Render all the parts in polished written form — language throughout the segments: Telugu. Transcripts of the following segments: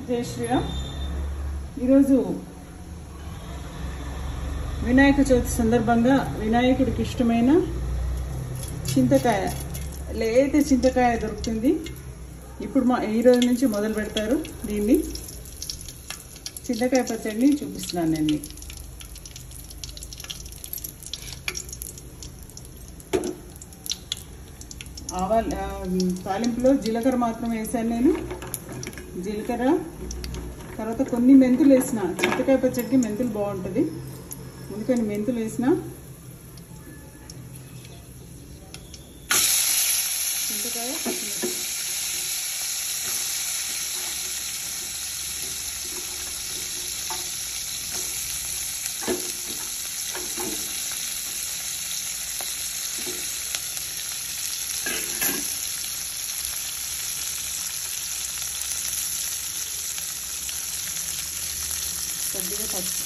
జై శ్రీరామ్. ఈరోజు వినాయక చవితి సందర్భంగా వినాయకుడికి ఇష్టమైన చింతకాయ, లేత చింతకాయ దొరుకుతుంది. ఇప్పుడు ఈరోజు నుంచి మొదలు పెడతారు దీన్ని. చింతకాయ పచ్చడిని చూపిస్తున్నాను నేను. ఆవాలు తాలింపులో జీలకర్ర మాత్రం వేసాను నేను. జీలకర్ర తర్వాత కొన్ని మెంతులు వేసిన. చింతకాయ పచ్చడికి మెంతులు బాగుంటుంది, అందుకని మెంతులు వేసిన. చింతకాయ పచ్చిమిర్చి, కొద్దిగా పసుపు,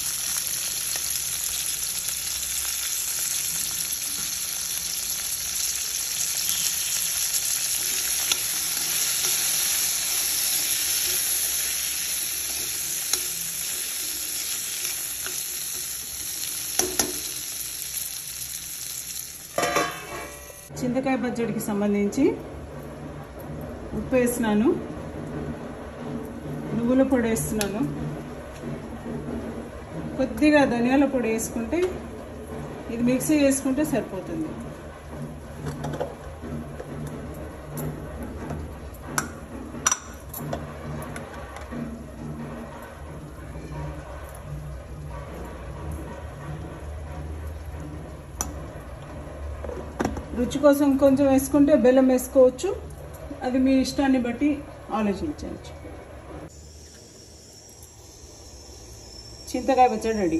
చింతకాయ పచ్చడికి సంబంధించి ఉప్పు వేస్తున్నాను, నువ్వుల పొడి వేస్తున్నాను, కొద్దిగా ధనియాల పొడి వేసుకుంటే ఇది మిక్సీ చేసుకుంటే సరిపోతుంది. రుచి కోసం కొంచెం వేసుకుంటే బెల్లం వేసుకోవచ్చు, అది మీ ఇష్టాన్ని బట్టి ఆలోచించవచ్చు. చింతకాయ పచ్చడి రెడీ.